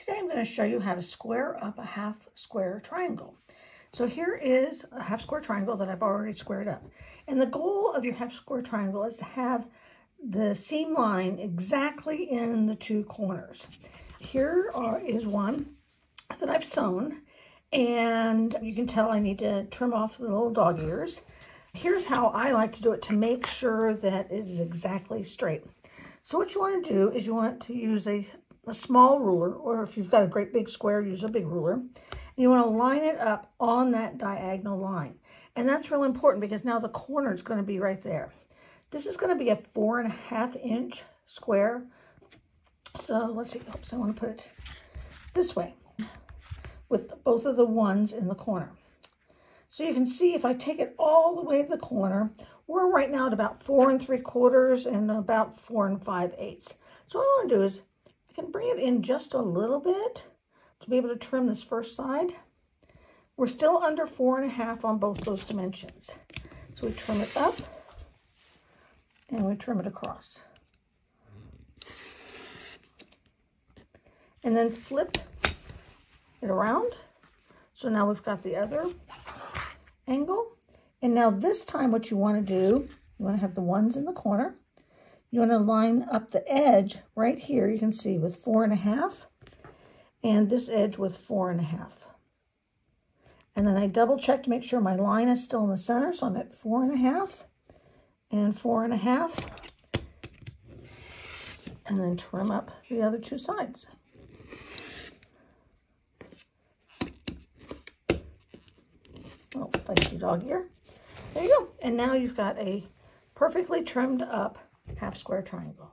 Today I'm going to show you how to square up a half square triangle. So here is a half square triangle that I've already squared up. And the goal of your half square triangle is to have the seam line exactly in the two corners. Here is one that I've sewn, and you can tell I need to trim off the little dog ears. Here's how I like to do it to make sure that it is exactly straight. So what you want to do is you want to use a small ruler, or if you've got a great big square, use a big ruler. And you want to line it up on that diagonal line. And that's real important because now the corner is going to be right there. This is going to be a 4.5 inch square. So let's see, oops, I want to put it this way with both of the ones in the corner. So you can see if I take it all the way to the corner, we're right now at about 4 3/4 and about 4 5/8. So what I want to do is I can bring it in just a little bit to be able to trim this first side. We're still under 4.5 on both those dimensions. So we trim it up and we trim it across. And then flip it around. So now we've got the other angle. And now this time what you want to do, you want to have the ones in the corner. You want to line up the edge right here, you can see, with 4.5, and this edge with 4.5. And then I double check to make sure my line is still in the center, so I'm at 4.5 and 4.5. And then trim up the other two sides. Oh, feisty dog ear. There you go. And now you've got a perfectly trimmed up half square triangle.